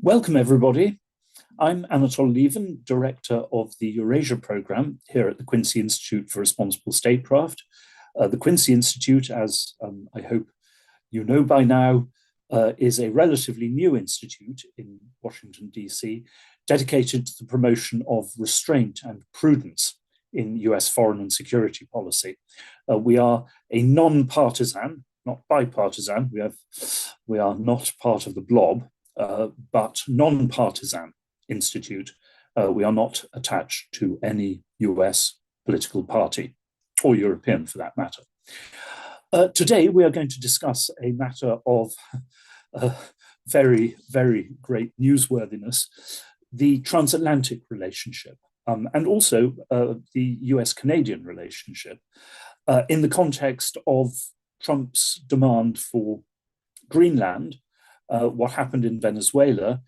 Welcome, everybody. I'm Anatol Lieven, Director of the Eurasia Program here at the Quincy Institute for Responsible Statecraft. The Quincy Institute, as I hope you know by now, is a relatively new institute in Washington, D.C., dedicated to the promotion of restraint and prudence in US foreign and security policy. We are a non-partisan, not bipartisan, we are not part of the blob, but non-partisan institute. We are not attached to any US political party, or European for that matter. Today, we are going to discuss a matter of very, very great newsworthiness, the transatlantic relationship, and also the US-Canadian relationship in the context of Trump's demand for Greenland, what happened in Venezuela,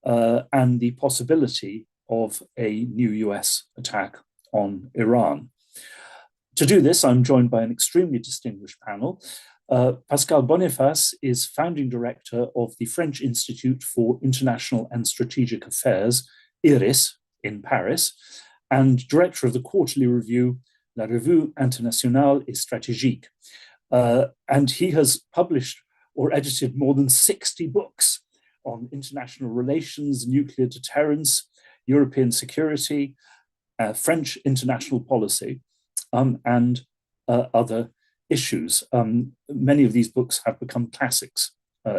and the possibility of a new US attack on Iran. To do this, I'm joined by an extremely distinguished panel. Pascal Boniface is founding director of the French Institute for International and Strategic Affairs, IRIS, in Paris, and director of the quarterly review, La Revue Internationale et Stratégique. And he has published or edited more than 60 books on international relations, nuclear deterrence, European security, French international policy, and other issues. Many of these books have become classics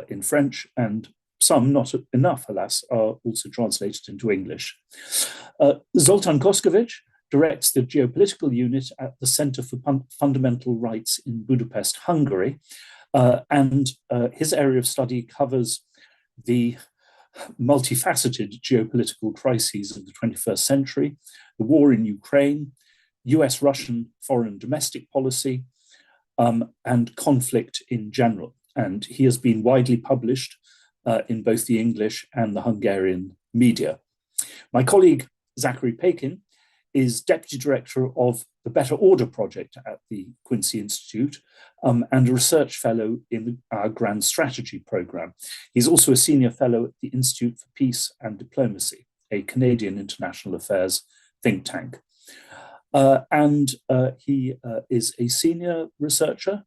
in French, and some, not enough, alas, are also translated into English. Zoltán Koskovics directs the Geopolitical Unit at the Center for Fundamental Rights in Budapest, Hungary, and his area of study covers the multifaceted geopolitical crises of the 21st century, the war in Ukraine, US-Russian foreign and domestic policy, and conflict in general. And he has been widely published in both the English and the Hungarian media. My colleague, Zachary Paikin, is Deputy Director of the Better Order Project at the Quincy Institute and a research fellow in our Grand Strategy Program. He's also a senior fellow at the Institute for Peace and Diplomacy, a Canadian international affairs think tank. He is a senior researcher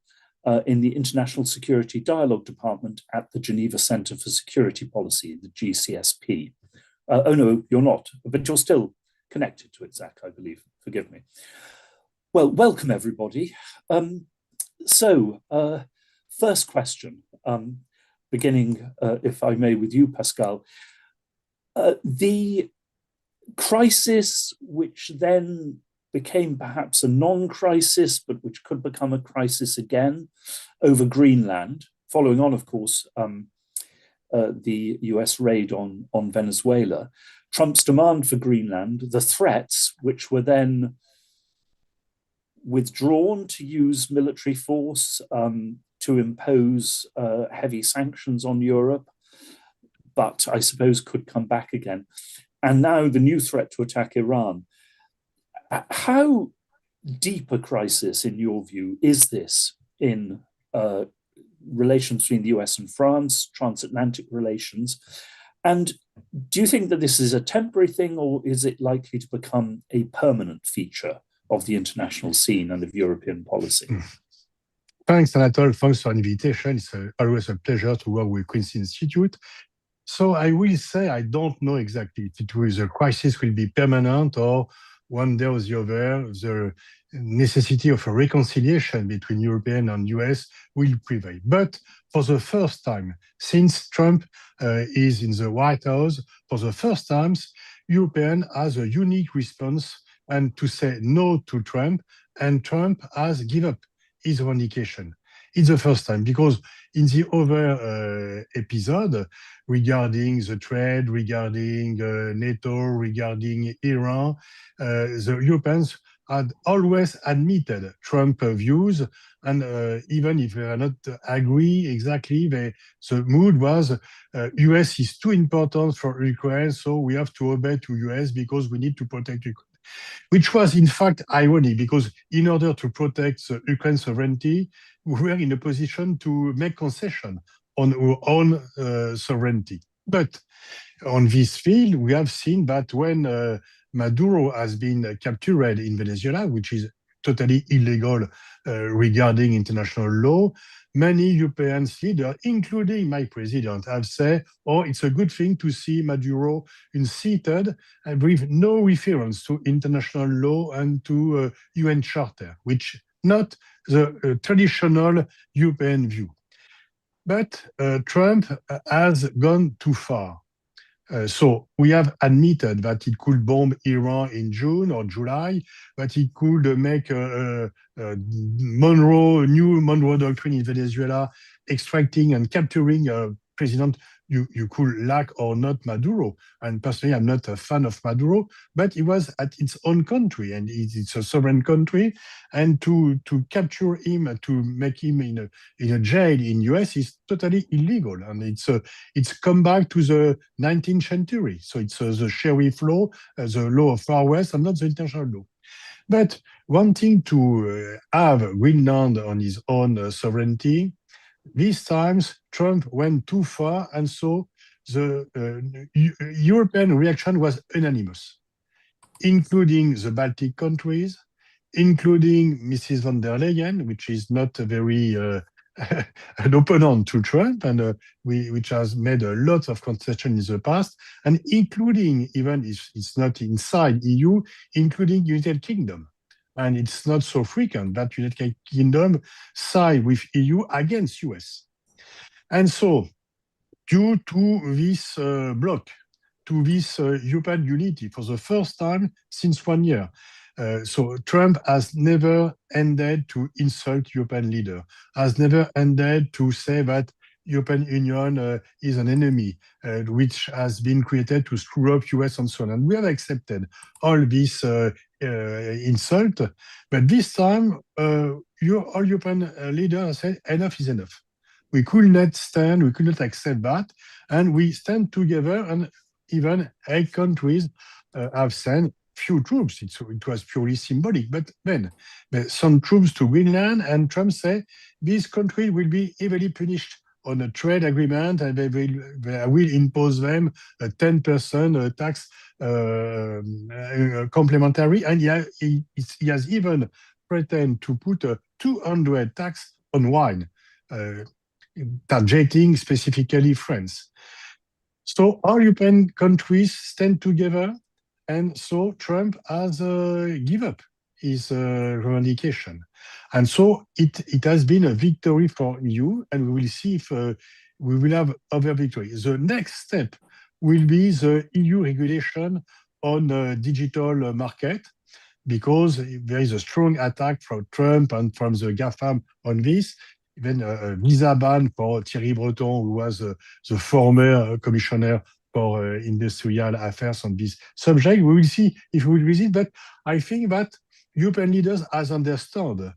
in the International Security Dialogue Department at the Geneva Center for Security Policy, the GCSP. Oh no, you're not, but you're still connected to it, Zach, I believe. Forgive me. Well, welcome everybody. First question, beginning, if I may, with you, Pascal. The crisis, which then became perhaps a non-crisis, but which could become a crisis again over Greenland, following on, of course, the US raid on Venezuela, Trump's demand for Greenland, the threats, which were then withdrawn to use military force to impose heavy sanctions on Europe, but I suppose could come back again. And now the new threat to attack Iran. How deep a crisis, in your view, is this in relations between the US and France, transatlantic relations? And do you think that this is a temporary thing, or is it likely to become a permanent feature of the international scene and of European policy? Thanks, Anatol. Thanks for the invitation. It's always a pleasure to work with Quincy Institute. So I will say I don't know exactly if the crisis will be permanent or one day or the other, the necessity of a reconciliation between European and US will prevail. But for the first time, since Trump is in the White House, for the first time, European has a unique response and to say no to Trump, and Trump has given up his revendication. It's the first time, because in the other episode regarding the trade, regarding NATO, regarding Iran, the Europeans had always admitted Trump views, and even if they are not agree exactly, the mood was US is too important for Ukraine, so we have to obey to US because we need to protect Ukraine. Which was in fact ironic, because in order to protect Ukraine's sovereignty, we were in a position to make concession on our own sovereignty. But on this field, we have seen that when Maduro has been captured in Venezuela, which is totally illegal regarding international law, many European leaders, including my president, have said, oh, it's a good thing to see Maduro unseated with no reference to international law and to UN Charter, which not the traditional European view. But Trump has gone too far. So we have admitted that it could bomb Iran in June or July, that it could make a new Monroe Doctrine in Venezuela, extracting and capturing a president you could like or not Maduro. And personally, I'm not a fan of Maduro, but it was at its own country, and it's a sovereign country. And to capture him, to make him in a jail in US is totally illegal. And it's come back to the 19th century. So it's the sheriff law, the law of Far West, and not the international law. But wanting to have Greenland on his own sovereignty, these times Trump went too far, and so the European reaction was unanimous, including the Baltic countries, including Mrs. von der Leyen, which is not a very an opponent to Trump, and which has made a lot of concessions in the past, and including, even if it's not inside EU, including United Kingdom. And it's not so frequent that United Kingdom side with EU against US. And so, due to this bloc, to this European unity for the first time since 1 year, so Trump has never ended to insult European leader, has never ended to say that European Union is an enemy, which has been created to screw up US and so on. And we have accepted all this insult, but this time all European leaders said enough is enough. We could not accept that, and we stand together, and even 8 countries have sent few troops. It was purely symbolic, but then some troops to Greenland, and Trump said this country will be heavily punished on a trade agreement, and they will impose them a 10% tax complementary, and he has even pretended to put a 200 tax on wine, targeting specifically France. So all European countries stand together, and so Trump has give up his revendication. And so it has been a victory for EU, and we will see if we will have other victories. The next step will be the EU regulation on the digital market, because there is a strong attack from Trump and from the GAFAM on this. Even a visa ban for Thierry Breton, who was the former commissioner for industrial affairs on this subject. We will see if we will visit, but I think that European leaders has understood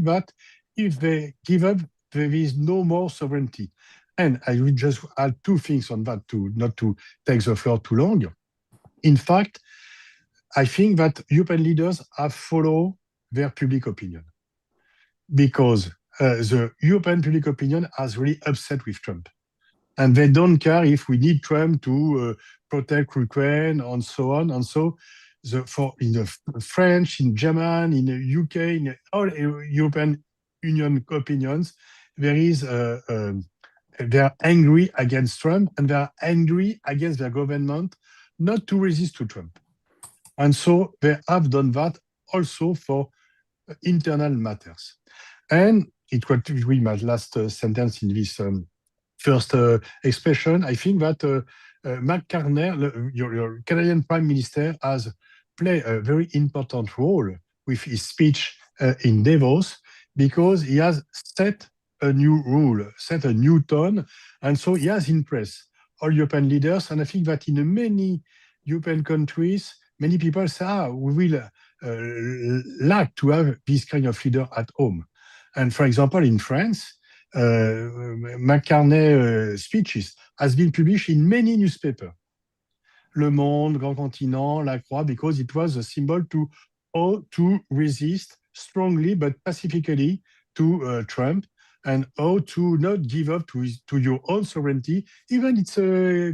that if they give up, there is no more sovereignty. And I will just add 2 things on that, not to take the floor too long. In fact, I think that European leaders have followed their public opinion, because the European public opinion has really upset with Trump. And they don't care if we need Trump to protect Ukraine and so on. And so in the French, in German, in the UK, in all European Union opinions, they are angry against Trump, and they are angry against their government not to resist to Trump. And so they have done that also for internal matters. And it was really my last sentence in this first expression. I think that Mark Carney, your Canadian Prime Minister, has played a very important role with his speech in Davos, because he has set a new rule, set a new tone, and so he has impressed all European leaders. And I think that in many European countries, many people say, we will like to have this kind of leader at home. And for example, in France, McCartney speeches has been published in many newspapers, Le Monde, Grand Continent, La Croix, because it was a symbol to resist strongly but pacifically to Trump. and how to not give up to your own sovereignty, even it's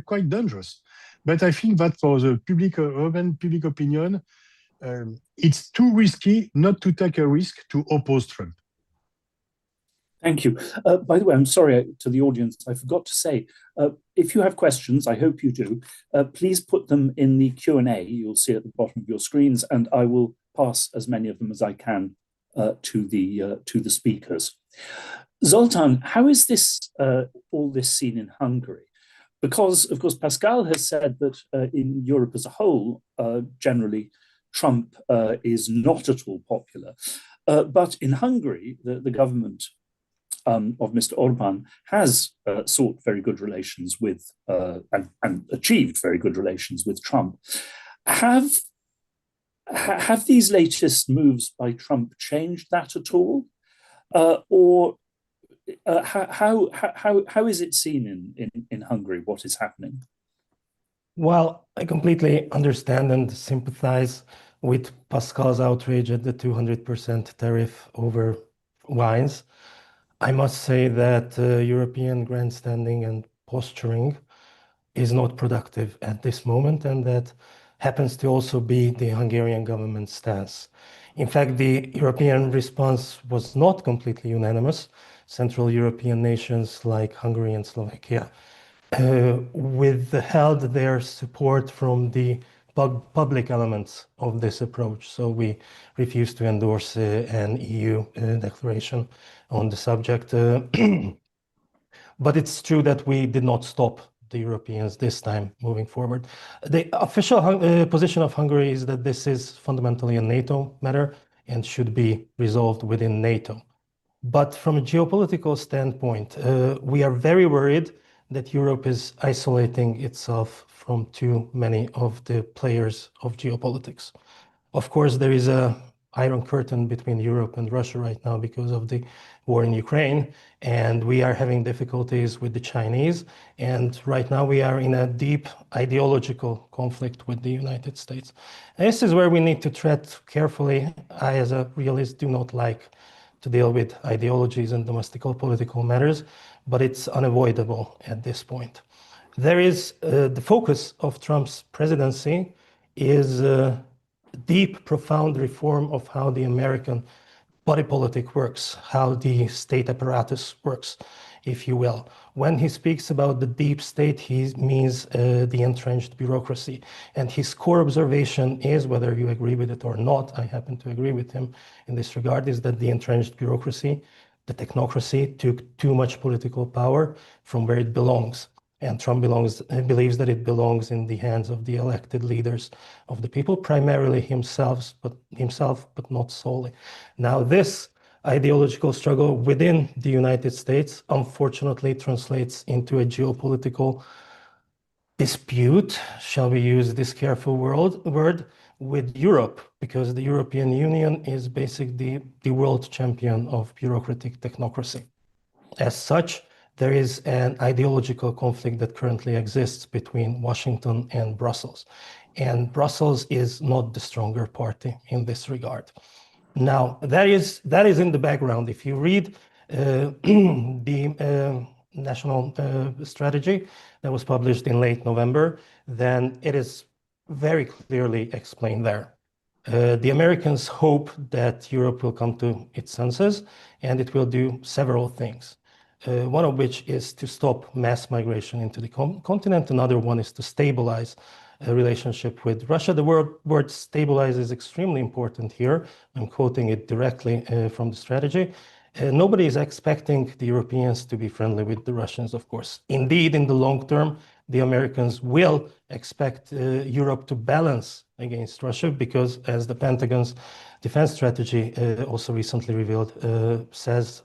quite dangerous. But I think that for the urban public opinion, it's too risky not to take a risk to oppose Trump. Thank you. By the way, I'm sorry to the audience, I forgot to say, if you have questions, I hope you do, please put them in the Q&A you'll see at the bottom of your screens, and I will pass as many of them as I can to the speakers. Zoltán, how is this all this seen in Hungary? Because, of course, Pascal has said that in Europe as a whole, generally, Trump is not at all popular. But in Hungary, the government of Mr. Orbán has sought very good relations with and achieved very good relations with Trump. Have these latest moves by Trump changed that at all, or how is it seen in Hungary? What is happening? Well, I completely understand and sympathize with Pascal's outrage at the 200% tariff over wines. I must say that European grandstanding and posturing is not productive at this moment, and that happens to also be the Hungarian government stance. In fact, the European response was not completely unanimous. Central European nations like Hungary and Slovakia withheld their support from the public elements of this approach. So we refused to endorse an EU declaration on the subject. But it's true that we did not stop the Europeans this time moving forward. The official position of Hungary is that this is fundamentally a NATO matter and should be resolved within NATO. But from a geopolitical standpoint, we are very worried that Europe is isolating itself from too many of the players of geopolitics. Of course, there is an iron curtain between Europe and Russia right now because of the war in Ukraine, and we are having difficulties with the Chinese. And right now we are in a deep ideological conflict with the United States. And this is where we need to tread carefully. I, as a realist, do not like to deal with ideologies and domestic political matters, but it's unavoidable at this point. There is the focus of Trump's presidency is deep, profound reform of how the American body politic works, how the state apparatus works, if you will. When he speaks about the deep state, he means the entrenched bureaucracy. And his core observation is, whether you agree with it or not, I happen to agree with him in this regard, is that the entrenched bureaucracy, the technocracy, took too much political power from where it belongs. And Trump believes that it belongs in the hands of the elected leaders of the people, primarily himself, but not solely. Now, this ideological struggle within the United States, unfortunately, translates into a geopolitical dispute, shall we use this careful word, with Europe, because the European Union is basically the world champion of bureaucratic technocracy. As such, there is an ideological conflict that currently exists between Washington and Brussels. And Brussels is not the stronger party in this regard. Now, that is in the background. If you read the national strategy that was published in late November, then it is very clearly explained there. The Americans hope that Europe will come to its senses, and it will do several things. One of which is to stop mass migration into the continent. Another one is to stabilize a relationship with Russia. The word stabilize is extremely important here. I'm quoting it directly from the strategy. Nobody is expecting the Europeans to be friendly with the Russians, of course. Indeed, in the long term, the Americans will expect Europe to balance against Russia because, as the Pentagon's defense strategy also recently revealed, says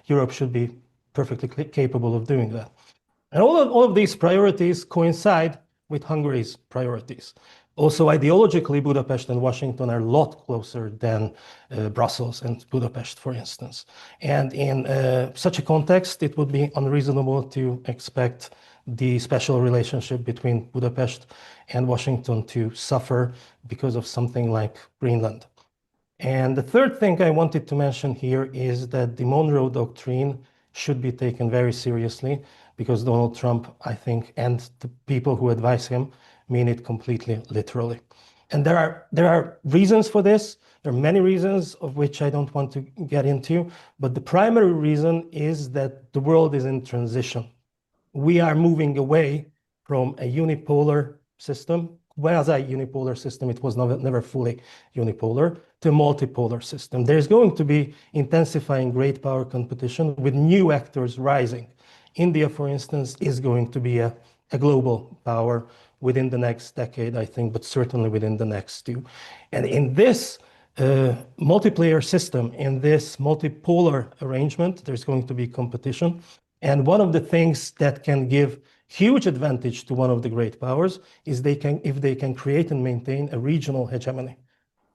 Europe should be perfectly capable of doing that. And all of these priorities coincide with Hungary's priorities. Also, ideologically, Budapest and Washington are a lot closer than Brussels and Budapest, for instance. And in such a context, it would be unreasonable to expect the special relationship between Budapest and Washington to suffer because of something like Greenland. And the third thing I wanted to mention here is that the Monroe Doctrine should be taken very seriously, because Donald Trump, I think, and the people who advise him mean it completely literally. And there are reasons for this. There are many reasons, of which I don't want to get into, but the primary reason is that the world is in transition. We are moving away from a unipolar system, quasi-unipolar system, it was never fully unipolar, to a multipolar system. There's going to be intensifying great power competition with new actors rising. India, for instance, is going to be a global power within the next decade, I think, but certainly within the next two. And in this multiplayer system, in this multipolar arrangement, there's going to be competition. And one of the things that can give huge advantage to one of the great powers is if they can create and maintain a regional hegemony,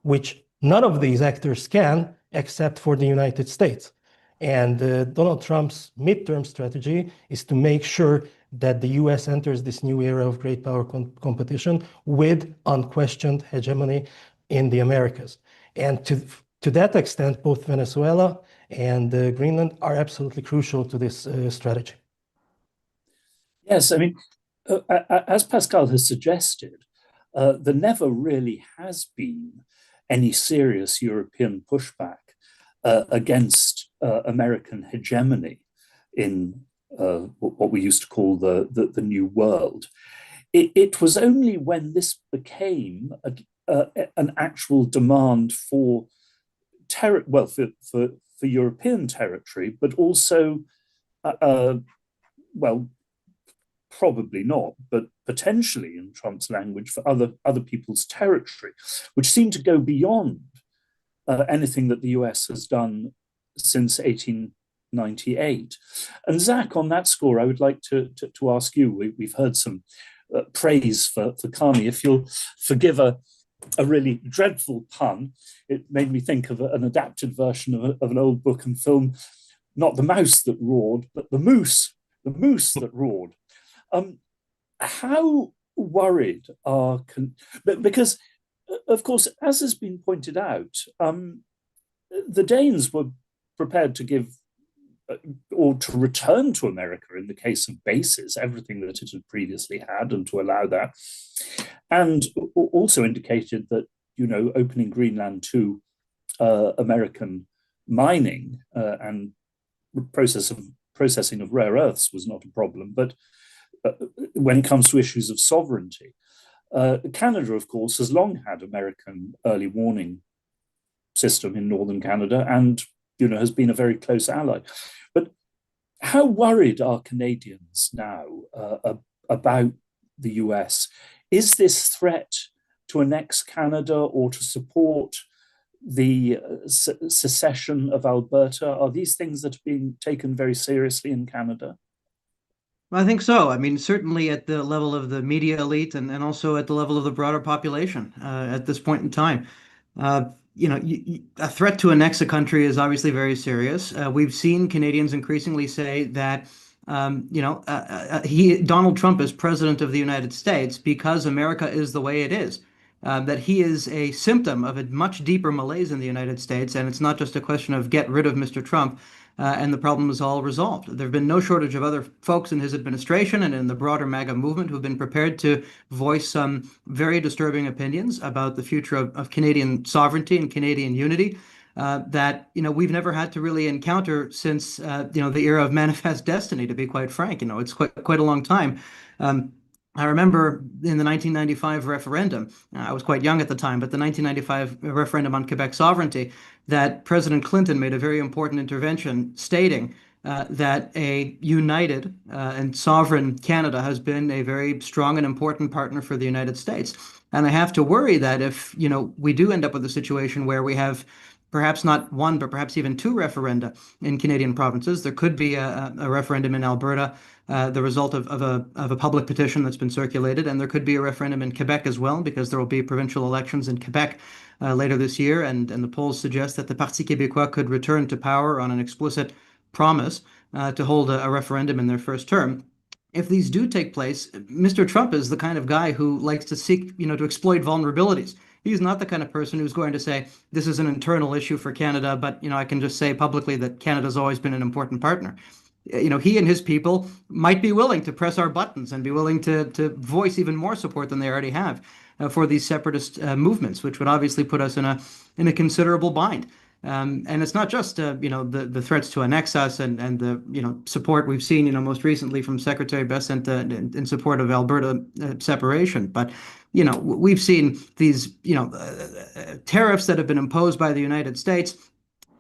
which none of these actors can except for the United States. And Donald Trump's midterm strategy is to make sure that the US enters this new era of great power competition with unquestioned hegemony in the Americas. And to that extent, both Venezuela and Greenland are absolutely crucial to this strategy. Yes, I mean, as Pascal has suggested, there never really has been any serious European pushback against American hegemony in what we used to call the New World. It was only when this became an actual demand for European territory, but also, well, probably not, but potentially, in Trump's language, for other people's territory, which seemed to go beyond anything that the US has done since 1898. And Zach, on that score, I would like to ask you, we've heard some praise for Kani. If you'll forgive a really dreadful pun, it made me think of an adapted version of an old book and film, not the mouse that roared, but the moose that roared. How worried are, because of course, as has been pointed out, the Danes were prepared to give or to return to America in the case of bases, everything that it had previously had, and to allow that, and also indicated that, opening Greenland to American mining and processing of rare earths was not a problem. But when it comes to issues of sovereignty, Canada, of course, has long had American early warning system in northern Canada, and has been a very close ally. But how worried are Canadians now about the US? Is this threat to annex Canada or to support the secession of Alberta? Are these things that are being taken very seriously in Canada? I think so. I mean, certainly at the level of the media elite and also at the level of the broader population at this point in time. A threat to annex a country is obviously very serious. We've seen Canadians increasingly say that, Donald Trump is president of the United States because America is the way it is. That he is a symptom of a much deeper malaise in the United States, and it's not just a question of get rid of Mr. Trump and the problem is all resolved. There have been no shortage of other folks in his administration and in the broader MAGA movement who've been prepared to voice some very disturbing opinions about the future of Canadian sovereignty and Canadian unity that we've never had to really encounter since the era of manifest destiny. To be quite frank, it's quite a long time. I remember in the 1995 referendum, I was quite young at the time, but the 1995 referendum on Quebec sovereignty, that President Clinton made a very important intervention stating that a united and sovereign Canada has been a very strong and important partner for the United States. And I have to worry that if, we do end up with a situation where we have perhaps not one, but perhaps even two referenda in Canadian provinces. There could be a referendum in Alberta, the result of a public petition that's been circulated, and there could be a referendum in Quebec as well, because there will be provincial elections in Quebec later this year, and the polls suggest that the Parti Québécois could return to power on an explicit promise to hold a referendum in their first term. If these do take place, Mr. Trump is the kind of guy who likes to seek, to exploit vulnerabilities. He's not the kind of person who's going to say, this is an internal issue for Canada, but, I can just say publicly that Canada's always been an important partner. He and his people might be willing to press our buttons and be willing to voice even more support than they already have for these separatist movements, which would obviously put us in a considerable bind. And it's not just the threats to annex us and the support we've seen most recently from Secretary Bessent in support of Alberta separation, but we've seen these tariffs that have been imposed by the United States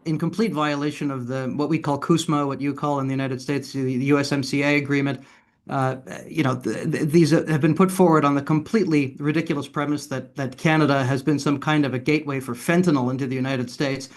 in complete violation of what we call CUSMA, what you call in the United States the USMCA agreement. These have been put forward on the completely ridiculous premise that Canada has been some kind of a gateway for fentanyl into the United States.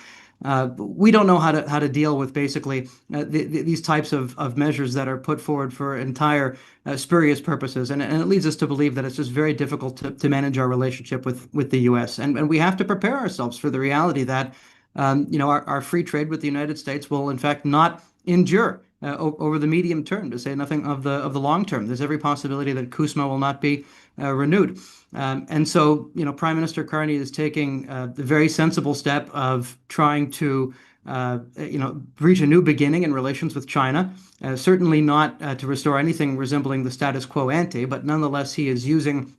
We don't know how to deal with basically these types of measures that are put forward for entire spurious purposes, and it leads us to believe that it's just very difficult to manage our relationship with the U.S. And we have to prepare ourselves for the reality that our free trade with the United States will in fact not endure over the medium term, to say nothing of the long term. There's every possibility that CUSMA will not be renewed. And so, Prime Minister Carney is taking the very sensible step of trying to, reach a new beginning in relations with China. Certainly not to restore anything resembling the status quo ante, but nonetheless, he is using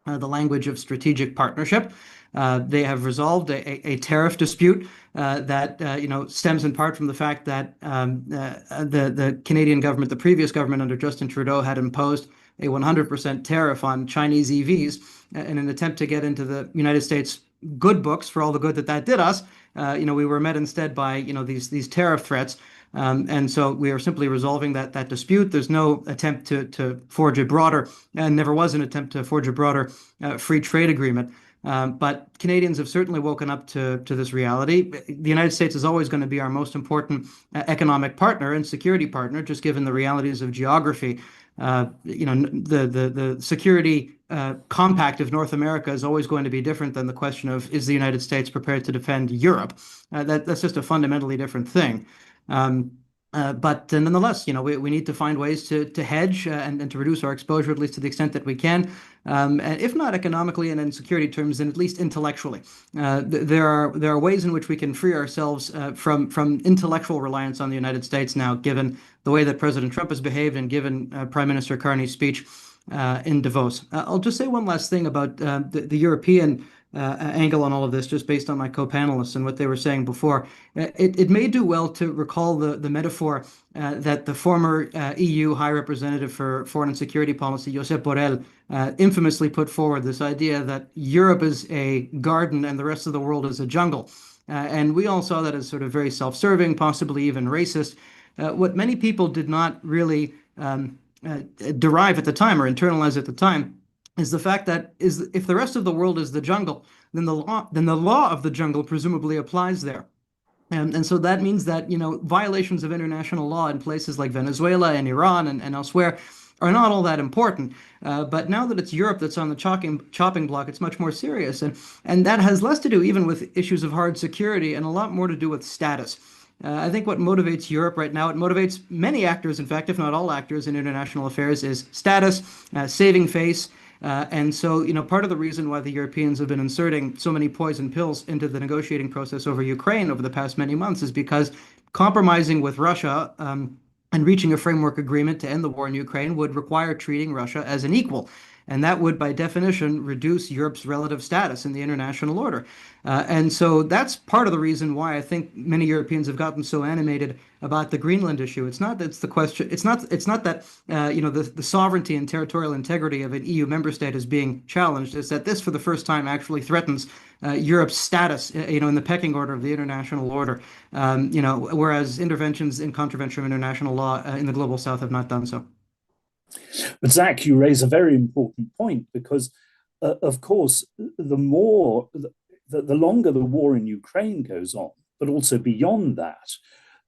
the language of strategic partnership. They have resolved a tariff dispute that stems in part from the fact that the Canadian government, the previous government under Justin Trudeau, had imposed a 100% tariff on Chinese EVs in an attempt to get into the United States good books for all the good that did us. We were met instead by these tariff threats. And so we are simply resolving that dispute. There's no attempt to forge a broader, and never was an attempt to forge a broader free trade agreement. But Canadians have certainly woken up to this reality. The United States is always going to be our most important economic partner and security partner, just given the realities of geography. The security compact of North America is always going to be different than the question of, is the United States prepared to defend Europe? That's just a fundamentally different thing. But nonetheless, we need to find ways to hedge and to reduce our exposure, at least to the extent that we can, and if not economically and in security terms, then at least intellectually. There are ways in which we can free ourselves from intellectual reliance on the United States now, given the way that President Trump has behaved and given Prime Minister Carney's speech in Davos. I'll just say one last thing about the European angle on all of this, just based on my co-panelists and what they were saying before. It may do well to recall the metaphor that the former EU High Representative for Foreign and Security Policy, Josep Borrell, infamously put forward, this idea that Europe is a garden and the rest of the world is a jungle. And we all saw that as sort of very self-serving, possibly even racist. What many people did not really derive at the time or internalize at the time is the fact that if the rest of the world is the jungle, then the law of the jungle presumably applies there. And so that means that, violations of international law in places like Venezuela and Iran and elsewhere are not all that important. But now that it's Europe that's on the chopping block, it's much more serious. And that has less to do even with issues of hard security and a lot more to do with status. I think what motivates Europe right now, it motivates many actors, in fact, if not all actors in international affairs, is status, saving face. And so, part of the reason why the Europeans have been inserting so many poison pills into the negotiating process over Ukraine over the past many months is because compromising with Russia and reaching a framework agreement to end the war in Ukraine would require treating Russia as an equal. And that would, by definition, reduce Europe's relative status in the international order. And so that's part of the reason why I think many Europeans have gotten so animated about the Greenland issue. It's not that's the question. It's not that the sovereignty and territorial integrity of an EU member state is being challenged. It's that this, for the first time, actually threatens Europe's status, in the pecking order of the international order. Whereas interventions in contravention of international law in the global south have not done so. But Zach, you raise a very important point because, of course, the longer the war in Ukraine goes on, but also beyond that,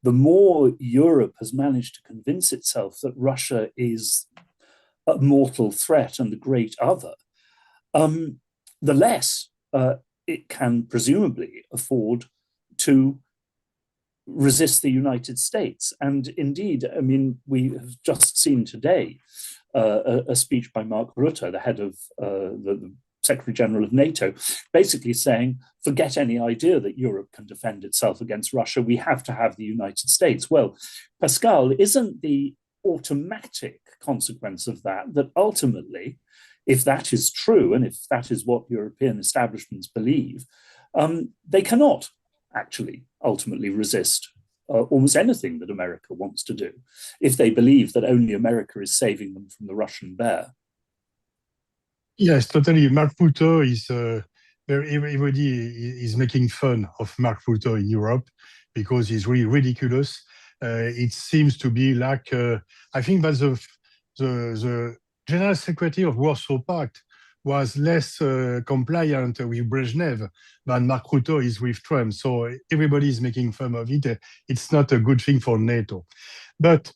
the more Europe has managed to convince itself that Russia is a mortal threat and the great other, the less it can presumably afford to resist the United States. And indeed, we have just seen today a speech by Mark Rutte, the head of the Secretary General of NATO, basically saying, forget any idea that Europe can defend itself against Russia. We have to have the United States. Well, Pascal, isn't the automatic consequence of that that ultimately, if that is true, and if that is what European establishments believe, they cannot actually ultimately resist almost anything that America wants to do, if they believe that only America is saving them from the Russian bear? Yes, totally. Mark Rutte is everybody is making fun of Mark Rutte in Europe because he's really ridiculous. It seems to be like I think that the General Secretary of Warsaw Pact was less compliant with Brezhnev than Mark Rutte is with Trump. So everybody is making fun of it. It's not a good thing for NATO. But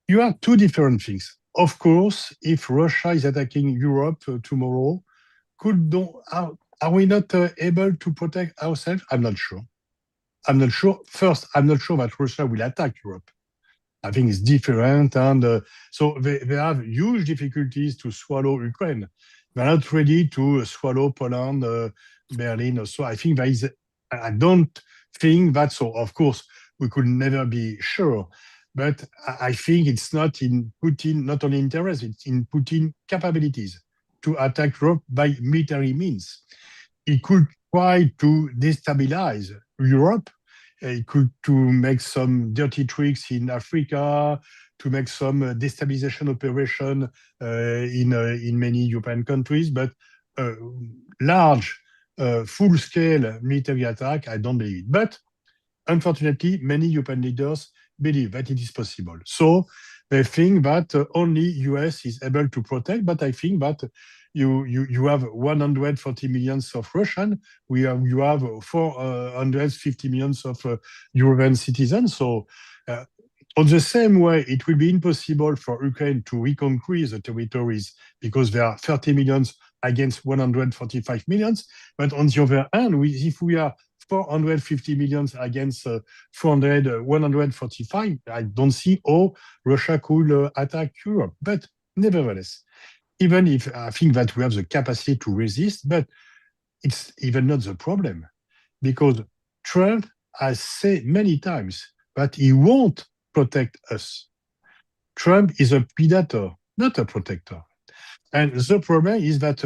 you have two different things. Of course, if Russia is attacking Europe tomorrow, are we not able to protect ourselves? I'm not sure. I'm not sure. First, I'm not sure that Russia will attack Europe. I think it's different. And so they have huge difficulties to swallow Ukraine. They're not ready to swallow Poland, Berlin. So I think I don't think that so. Of course, we could never be sure. But I think it's not in Putin, not only interest, it's in Putin capabilities to attack Europe by military means. He could try to destabilize Europe. He could to make some dirty tricks in Africa, to make some destabilization operation in many European countries. But large, full-scale military attack, I don't believe it. But unfortunately, many European leaders believe that it is possible. So they think that only US is able to protect, but I think that you have 140 million of Russian, you have 450 million of European citizens. So on the same way, it will be impossible for Ukraine to reconquer the territories because there are 30 million against 145 million. But on the other hand, if we are 450 million against 145, I don't see how Russia could attack Europe. But nevertheless, even if I think that we have the capacity to resist, but it's even not the problem. Because Trump has said many times that he won't protect us. Trump is a predator, not a protector. And the problem is that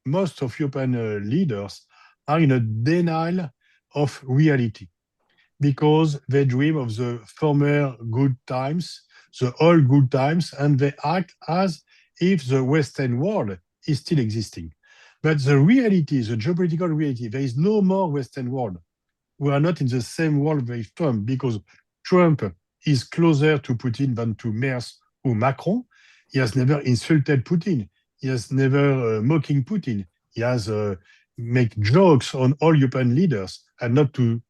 most of European leaders are in a denial of reality because they dream of the former good times, the old good times, and they act as if the Western world is still existing. But the reality, the geopolitical reality, there is no more Western world. We are not in the same world with Trump because Trump is closer to Putin than to Merz or Macron. He has never insulted Putin. He has never mocking Putin. He has make jokes on all European leaders and not to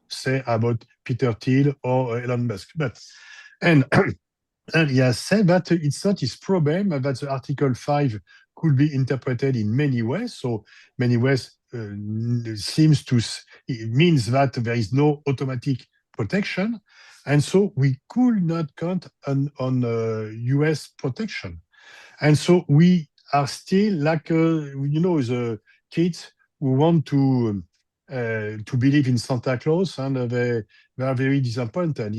say about Peter Thiel or Elon Musk. And he has said that it's not his problem, that the Article 5 could be interpreted in many ways. So many ways seems to, it means that there is no automatic protection. And so we could not count on US protection. And so we are still like, the kids who want to believe in Santa Claus, and they are very disappointed.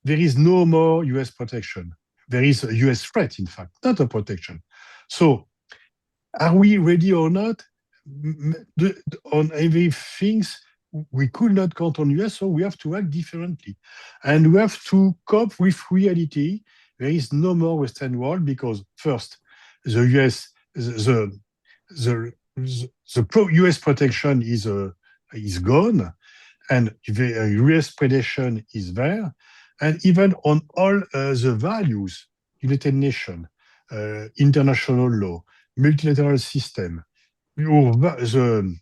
There is no more US protection. There is a US threat, in fact, not a protection. So are we ready or not? On everything, we could not count on US, so we have to act differently. And we have to cope with reality. There is no more Western world because first, the US, the pro-US protection is gone, and the US predation is there, and even on all the values, United Nations, international law, multilateral system, the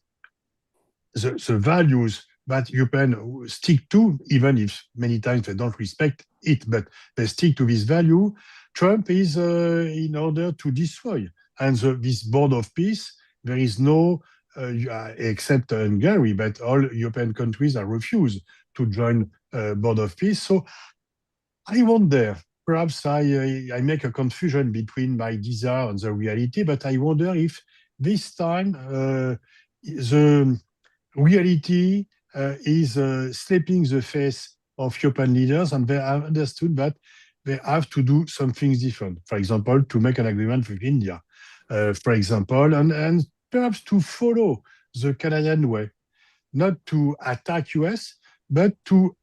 values that Europeans stick to, even if many times they don't respect it, but they stick to this value. Trump is in order to destroy. And this board of peace, there is no, except Hungary, but all European countries are refused to join board of peace. So I wonder perhaps I make a confusion between my desire and the reality, but I wonder if this time the reality is slapping the face of European leaders, and they have understood that they have to do some things different. For example, to make an agreement with India, for example, and perhaps to follow the Canadian way, not to attack US, but to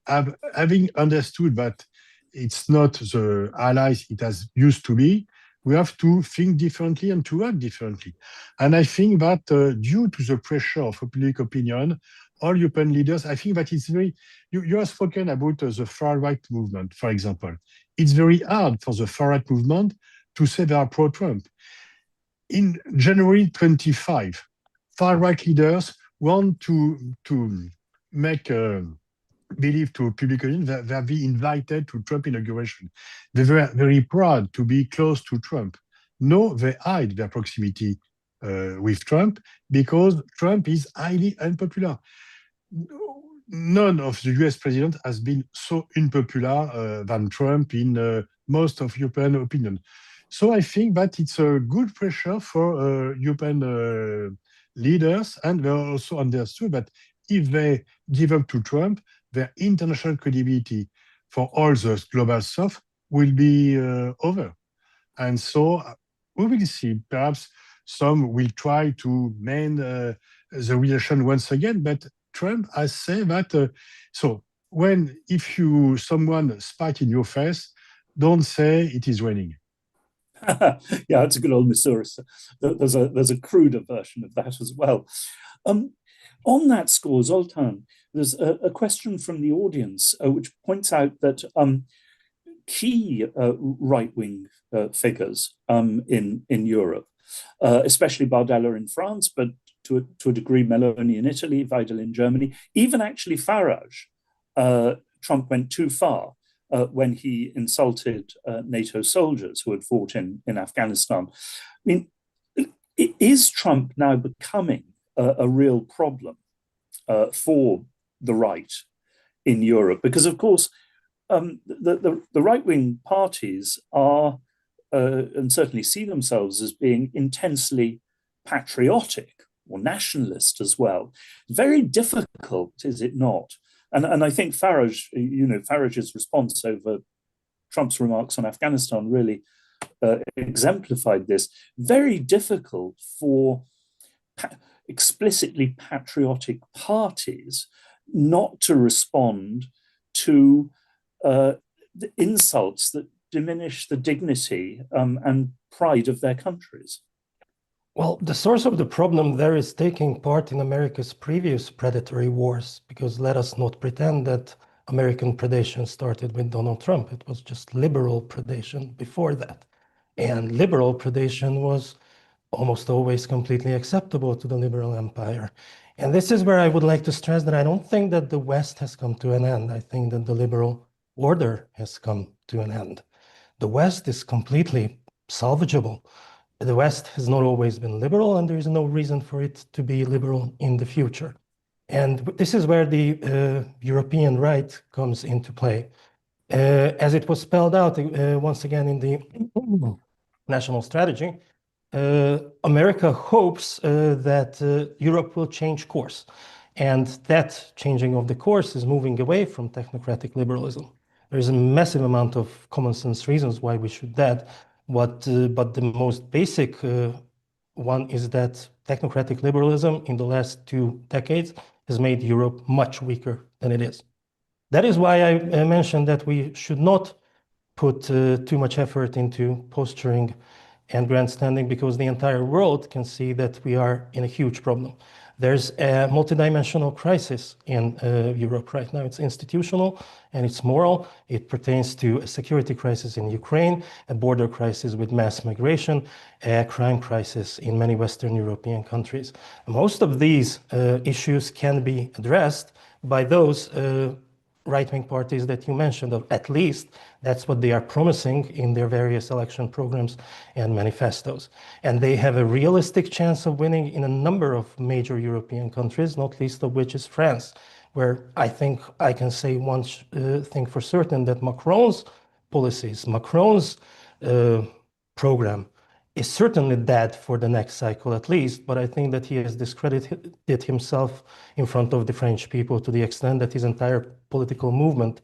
having understood that it's not the allies it has used to be, we have to think differently and to act differently. And I think that due to the pressure of public opinion, all European leaders, I think that it's very, you have spoken about the far-right movement, for example. It's very hard for the far-right movement to say they are pro-Trump. In January 25, far-right leaders want to make believe to public opinion that they'll be invited to Trump inauguration. They were very proud to be close to Trump. No, they hide their proximity with Trump because Trump is highly unpopular. None of the US president has been so unpopular than Trump in most of European opinion. So I think that it's a good pressure for European leaders, and they also understood that if they give up to Trump, their international credibility for all the global stuff will be over. And so we will see. Perhaps some will try to mend the relation once again, but Trump has said that, so if someone spat in your face, don't say it is raining. Yeah, it's a good old Missouri. There's a cruder version of that as well. On that score, Zoltán, there's a question from the audience which points out that key right-wing figures in Europe, especially Bardella in France, but to a degree Meloni in Italy, Weidel in Germany, even actually Farage, Trump went too far when he insulted NATO soldiers who had fought in Afghanistan. I mean, is Trump now becoming a real problem for the right in Europe? Because, of course, the right-wing parties are, and certainly see themselves as being intensely patriotic or nationalist as well. Very difficult, is it not? And I think Farage's response over Trump's remarks on Afghanistan really exemplified this. Very difficult for explicitly patriotic parties not to respond to the insults that diminish the dignity and pride of their countries. Well, the source of the problem there is taking part in America's previous predatory wars, because let us not pretend that American predation started with Donald Trump. It was just liberal predation before that. And liberal predation was almost always completely acceptable to the liberal empire. And this is where I would like to stress that I don't think that the West has come to an end. I think that the liberal order has come to an end. The West is completely salvageable. The West has not always been liberal, and there is no reason for it to be liberal in the future. And this is where the European right comes into play. As it was spelled out once again in the national strategy, America hopes that Europe will change course. And that changing of the course is moving away from technocratic liberalism. There is a massive amount of common sense reasons why we should that. But the most basic one is that technocratic liberalism in the last 2 decades has made Europe much weaker than it is. That is why I mentioned that we should not put too much effort into posturing and grandstanding, because the entire world can see that we are in a huge problem. There's a multidimensional crisis in Europe right now. It's institutional and it's moral. It pertains to a security crisis in Ukraine, a border crisis with mass migration, a crime crisis in many Western European countries. Most of these issues can be addressed by those right-wing parties that you mentioned. At least that's what they are promising in their various election programs and manifestos. And they have a realistic chance of winning in a number of major European countries, not least of which is France, where I think I can say one thing for certain, that Macron's policies. Macron's program is certainly dead for the next cycle at least, but I think that he has discredited himself in front of the French people to the extent that his entire political movement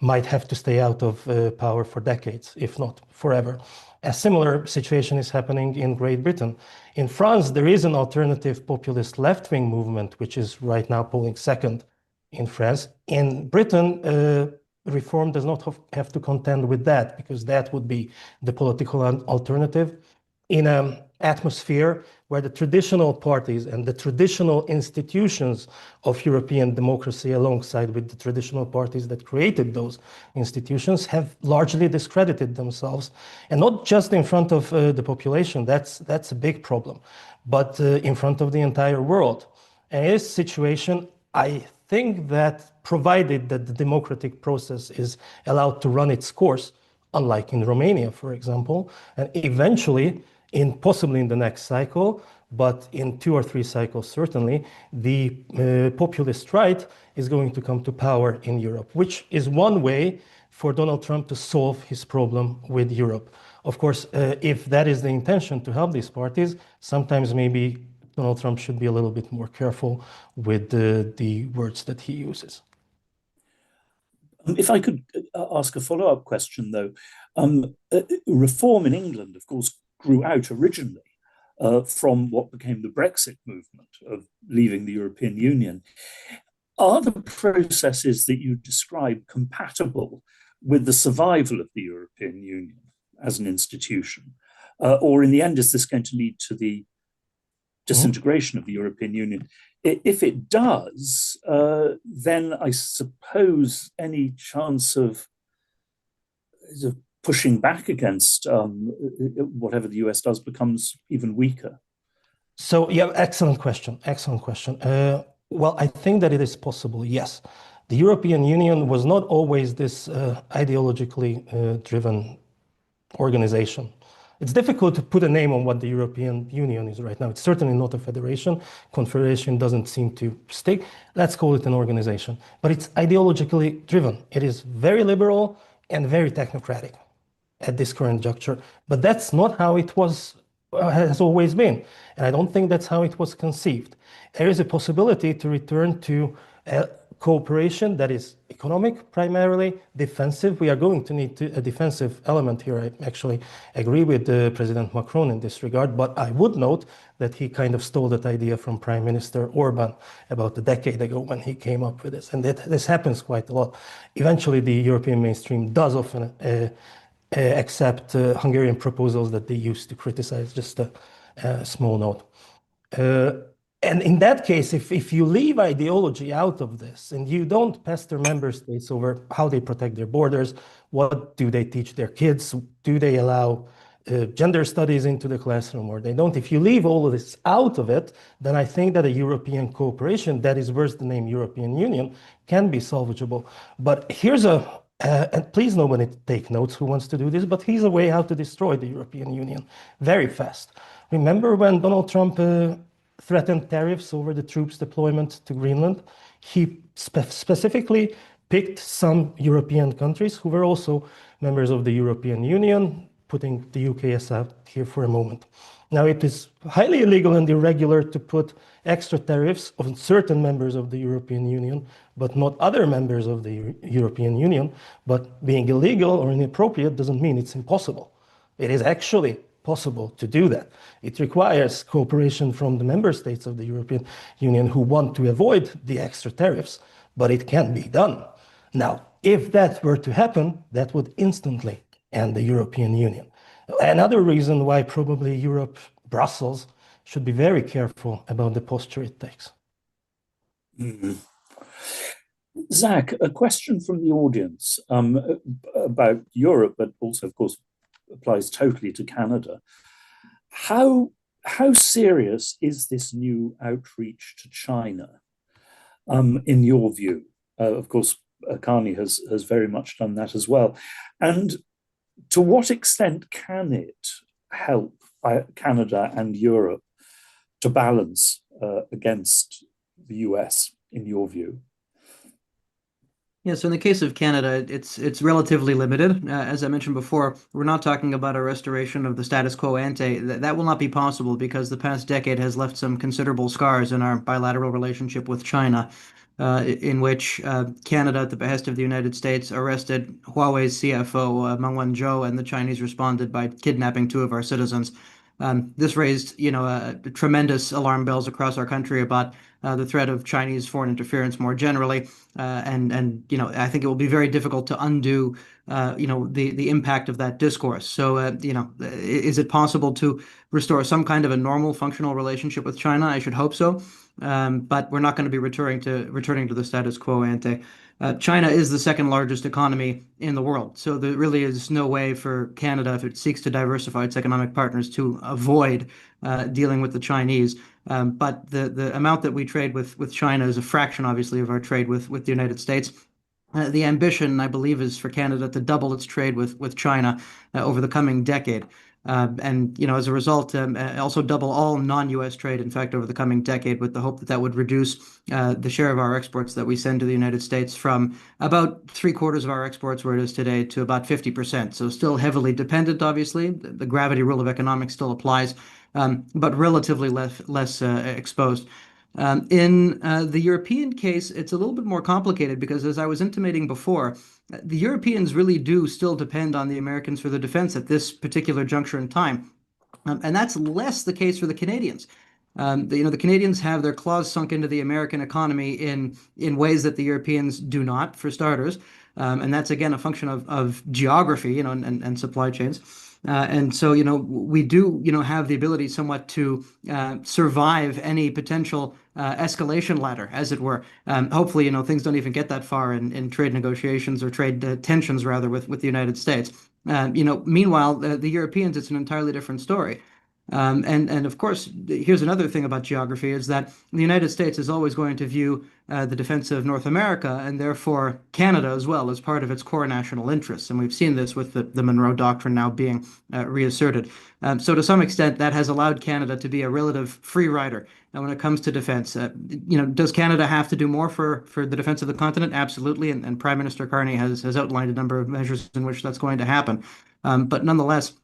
might have to stay out of power for decades, if not forever. A similar situation is happening in Great Britain. In France, there is an alternative populist left-wing movement, which is right now polling second in France. In Britain, reform does not have to contend with that, because that would be the political alternative in an atmosphere where the traditional parties and the traditional institutions of European democracy, alongside with the traditional parties that created those institutions, have largely discredited themselves, and not just in front of the population. That's a big problem, but in front of the entire world. And in this situation, I think that provided that the democratic process is allowed to run its course, unlike in Romania, for example, and eventually, possibly in the next cycle, but in 2 or 3 cycles certainly, the populist right is going to come to power in Europe, which is one way for Donald Trump to solve his problem with Europe. Of course, if that is the intention to help these parties, sometimes maybe Donald Trump should be a little bit more careful with the words that he uses. If I could ask a follow-up question, though. Reform in England, of course, grew out originally from what became the Brexit movement of leaving the European Union. Are the processes that you describe compatible with the survival of the European Union as an institution? Or in the end, is this going to lead to the disintegration of the European Union? If it does, then I suppose any chance of pushing back against whatever the US does becomes even weaker. So, yeah, excellent question. Excellent question. Well, I think that it is possible, yes. The European Union was not always this ideologically driven organization. It's difficult to put a name on what the European Union is right now. It's certainly not a federation. Confederation doesn't seem to stick. Let's call it an organization. But it's ideologically driven. It is very liberal and very technocratic at this current juncture. But that's not how it has always been. And I don't think that's how it was conceived. There is a possibility to return to cooperation that is economic, primarily defensive. We are going to need a defensive element here. I actually agree with President Macron in this regard, but I would note that he kind of stole that idea from Prime Minister Orban about a decade ago when he came up with this. And this happens quite a lot. Eventually, the European mainstream does often accept Hungarian proposals that they used to criticize. Just a small note. And in that case, if you leave ideology out of this and you don't pester member states over how they protect their borders, what do they teach their kids, do they allow gender studies into the classroom or they don't, if you leave all of this out of it, then I think that a European cooperation that is worth the name European Union can be salvageable. But here's and please nobody take notes who wants to do this, but here's a way how to destroy the European Union very fast. Remember when Donald Trump threatened tariffs over the troops deployment to Greenland? He specifically picked some European countries who were also members of the European Union, putting the UK aside here for a moment. Now, it is highly illegal and irregular to put extra tariffs on certain members of the European Union, but not other members of the European Union. But being illegal or inappropriate doesn't mean it's impossible. It is actually possible to do that. It requires cooperation from the member states of the European Union who want to avoid the extra tariffs, but it can be done. Now, if that were to happen, that would instantly end the European Union. Another reason why probably Europe, Brussels, should be very careful about the posture it takes. Mm-hmm. Zach, a question from the audience about Europe, but also, of course, applies totally to Canada. How serious is this new outreach to China, in your view? Of course, Carney has very much done that as well. And to what extent can it help Canada and Europe to balance against the US, in your view? Yeah, so in the case of Canada, it's relatively limited. As I mentioned before, we're not talking about a restoration of the status quo ante. That will not be possible because the past decade has left some considerable scars in our bilateral relationship with China, in which Canada, at the behest of the United States, arrested Huawei's CFO, Meng Wanzhou, and the Chinese responded by kidnapping two of our citizens. This raised, tremendous alarm bells across our country about the threat of Chinese foreign interference more generally. And I think it will be very difficult to undo the impact of that discourse. So is it possible to restore some kind of a normal functional relationship with China? I should hope so. But we're not going to be returning to the status quo ante. China is the second largest economy in the world, so there really is no way for Canada, if it seeks to diversify its economic partners, to avoid dealing with the Chinese. But the amount that we trade with China is a fraction, obviously, of our trade with the United States. The ambition, I believe, is for Canada to double its trade with China over the coming decade. And as a result, also double all non-US trade, in fact, over the coming decade, with the hope that that would reduce the share of our exports that we send to the United States from about three-quarters of our exports, where it is today, to about 50%. So still heavily dependent, obviously. The gravity rule of economics still applies, but relatively less exposed. In the European case, it's a little bit more complicated because, as I was intimating before, the Europeans really do still depend on the Americans for their defense at this particular juncture in time. And that's less the case for the Canadians. The Canadians have their claws sunk into the American economy in ways that the Europeans do not, for starters. And that's, again, a function of geography, and supply chains. And so, we do, have the ability somewhat to survive any potential escalation ladder, as it were. Hopefully, things don't even get that far in trade negotiations or trade tensions, rather, with the United States. Meanwhile, the Europeans, it's an entirely different story. And of course, here's another thing about geography, is that the United States is always going to view the defense of North America, and therefore Canada as well, as part of its core national interests. And we've seen this with the Monroe Doctrine now being reasserted. So to some extent, that has allowed Canada to be a relative free rider when it comes to defense. Does Canada have to do more for the defense of the continent? Absolutely. And Prime Minister Carney has outlined a number of measures in which that's going to happen. But nonetheless,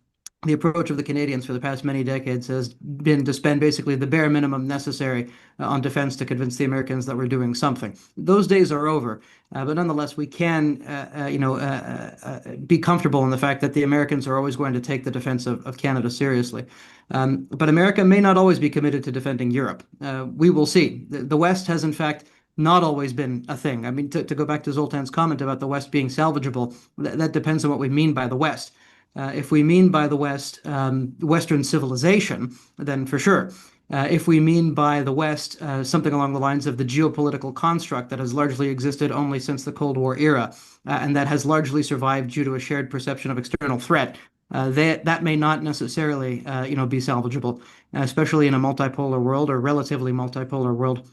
the approach of the Canadians for the past many decades has been to spend basically the bare minimum necessary on defense to convince the Americans that we're doing something. Those days are over, but nonetheless, we can, be comfortable in the fact that the Americans are always going to take the defense of Canada seriously. But America may not always be committed to defending Europe. We will see. The West has, in fact, not always been a thing. I mean, to go back to Zoltán's comment about the West being salvageable, that depends on what we mean by the West. If we mean by the West Western civilization, then for sure. If we mean by the West something along the lines of the geopolitical construct that has largely existed only since the Cold War era, and that has largely survived due to a shared perception of external threat, that may not necessarily, be salvageable, especially in a multipolar world, or relatively multipolar world,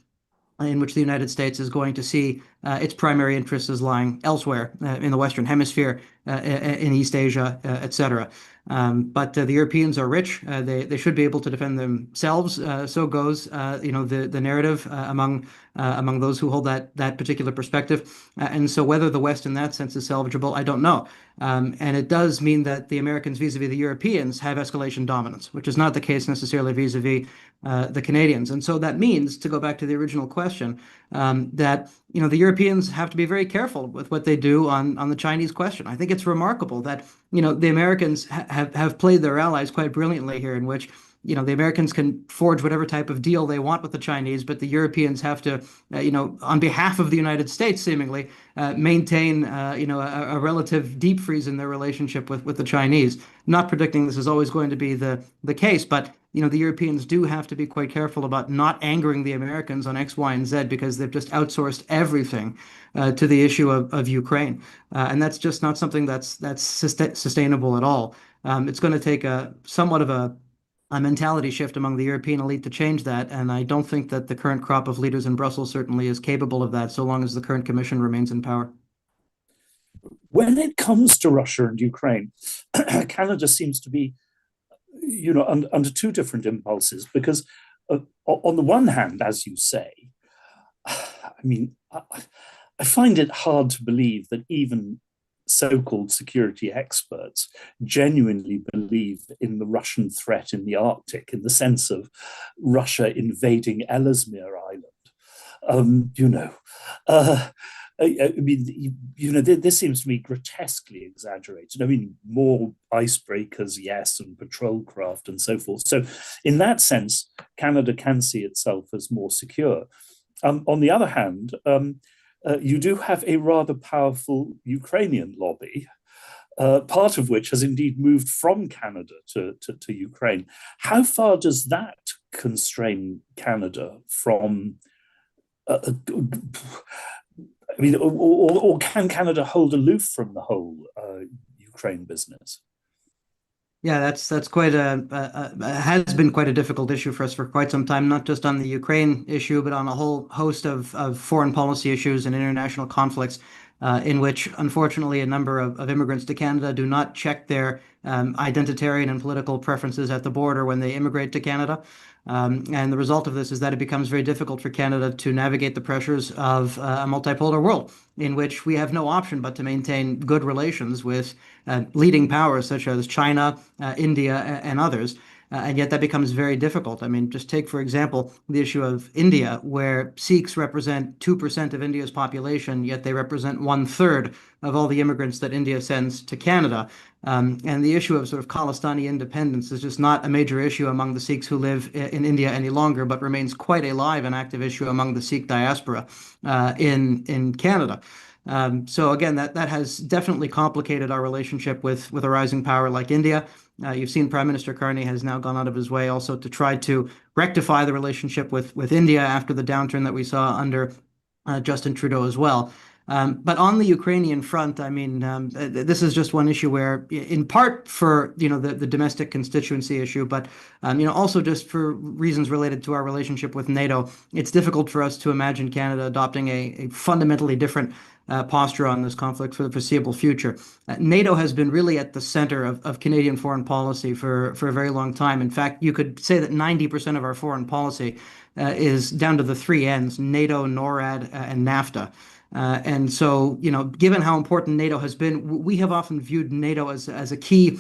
in which the United States is going to see its primary interests as lying elsewhere in the Western Hemisphere, in East Asia, etc. But the Europeans are rich. They should be able to defend themselves. So goes the narrative among those who hold that particular perspective. And so whether the West in that sense is salvageable, I don't know. And it does mean that the Americans vis-a-vis the Europeans have escalation dominance, which is not the case necessarily vis-a-vis the Canadians. And so that means, to go back to the original question, that the Europeans have to be very careful with what they do on the Chinese question. I think it's remarkable that the Americans have played their allies quite brilliantly here, in which the Americans can forge whatever type of deal they want with the Chinese, but the Europeans have to, on behalf of the United States, seemingly maintain, a relative deep freeze in their relationship with the Chinese. Not predicting this is always going to be the case, but the Europeans do have to be quite careful about not angering the Americans on X, Y, and Z, because they've just outsourced everything to the issue of Ukraine, and that's just not something that's sustainable at all. It's going to take somewhat of a mentality shift among the European elite to change that, and I don't think that the current crop of leaders in Brussels certainly is capable of that, so long as the current Commission remains in power. When it comes to Russia and Ukraine, Canada seems to be, under two different impulses, because on the one hand, as you say, I mean, I find it hard to believe that even so-called security experts genuinely believe in the Russian threat in the Arctic in the sense of Russia invading Ellesmere Island. I mean, this seems to me grotesquely exaggerated. I mean, more icebreakers, yes, and patrol craft and so forth. So in that sense, Canada can see itself as more secure. On the other hand, you do have a rather powerful Ukrainian lobby, part of which has indeed moved from Canada to Ukraine. How far does that constrain Canada from, I mean, or can Canada hold aloof from the whole Ukraine business? Yeah, that's quite has been quite a difficult issue for us for quite some time, not just on the Ukraine issue, but on a whole host of foreign policy issues and international conflicts, in which, unfortunately, a number of immigrants to Canada do not check their identitarian and political preferences at the border when they immigrate to Canada. And the result of this is that it becomes very difficult for Canada to navigate the pressures of a multipolar world in which we have no option but to maintain good relations with leading powers such as China, India, and others. And yet that becomes very difficult. I mean, just take, for example, the issue of India, where Sikhs represent 2% of India's population, yet they represent 1/3 of all the immigrants that India sends to Canada. And the issue of sort of Khalistani independence is just not a major issue among the Sikhs who live in India any longer, but remains quite a live and active issue among the Sikh diaspora in Canada. So again, that has definitely complicated our relationship with a rising power like India. You've seen Prime Minister Carney has now gone out of his way also to try to rectify the relationship with India after the downturn that we saw under Justin Trudeau as well. But on the Ukrainian front, I mean, this is just one issue where, in part for the domestic constituency issue, but also just for reasons related to our relationship with NATO, it's difficult for us to imagine Canada adopting a fundamentally different posture on this conflict for the foreseeable future. NATO has been really at the center of Canadian foreign policy for a very long time. In fact, you could say that 90% of our foreign policy is down to the three N's: NATO, NORAD, and NAFTA. And so, given how important NATO has been, we have often viewed NATO as a key,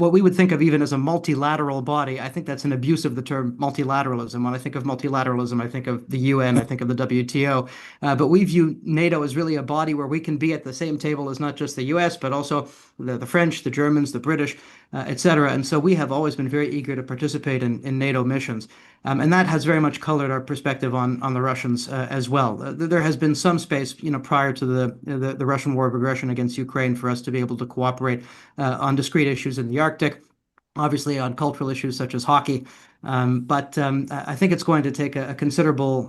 what we would think of even as a multilateral body. I think that's an abuse of the term multilateralism. When I think of multilateralism, I think of the UN, I think of the WTO. But we view NATO as really a body where we can be at the same table as not just the US, but also the French, the Germans, the British, et cetera. And so we have always been very eager to participate in NATO missions. And that has very much colored our perspective on the Russians as well. There has been some space, prior to the Russian war of aggression against Ukraine for us to be able to cooperate on discrete issues in the Arctic, obviously on cultural issues such as hockey. But I think it's going to take a considerable,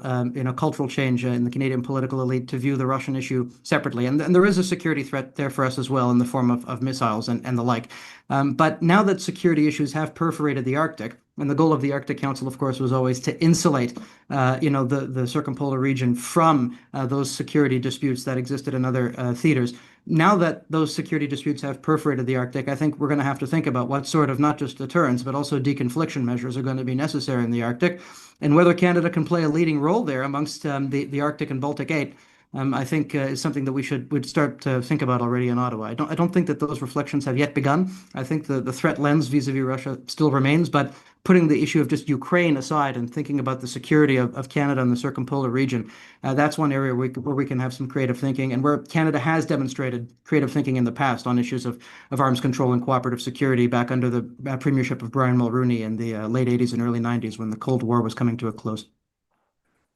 cultural change in the Canadian political elite to view the Russian issue separately. And there is a security threat there for us as well in the form of missiles and the like. But now that security issues have perforated the Arctic, and the goal of the Arctic Council, of course, was always to insulate, the circumpolar region from those security disputes that existed in other theaters. Now that those security disputes have perforated the Arctic, I think we're going to have to think about what sort of not just deterrence, but also deconfliction measures are going to be necessary in the Arctic, and whether Canada can play a leading role there amongst the Arctic and Baltic Eight. I think is something that would start to think about already in Ottawa. I don't think that those reflections have yet begun. I think the threat lens vis-a-vis Russia still remains, but putting the issue of just Ukraine aside and thinking about the security of Canada and the circumpolar region, that's one area where we can have some creative thinking, and where Canada has demonstrated creative thinking in the past on issues of arms control and cooperative security back under the premiership of Brian Mulroney in the late 80s and early 90s when the Cold War was coming to a close.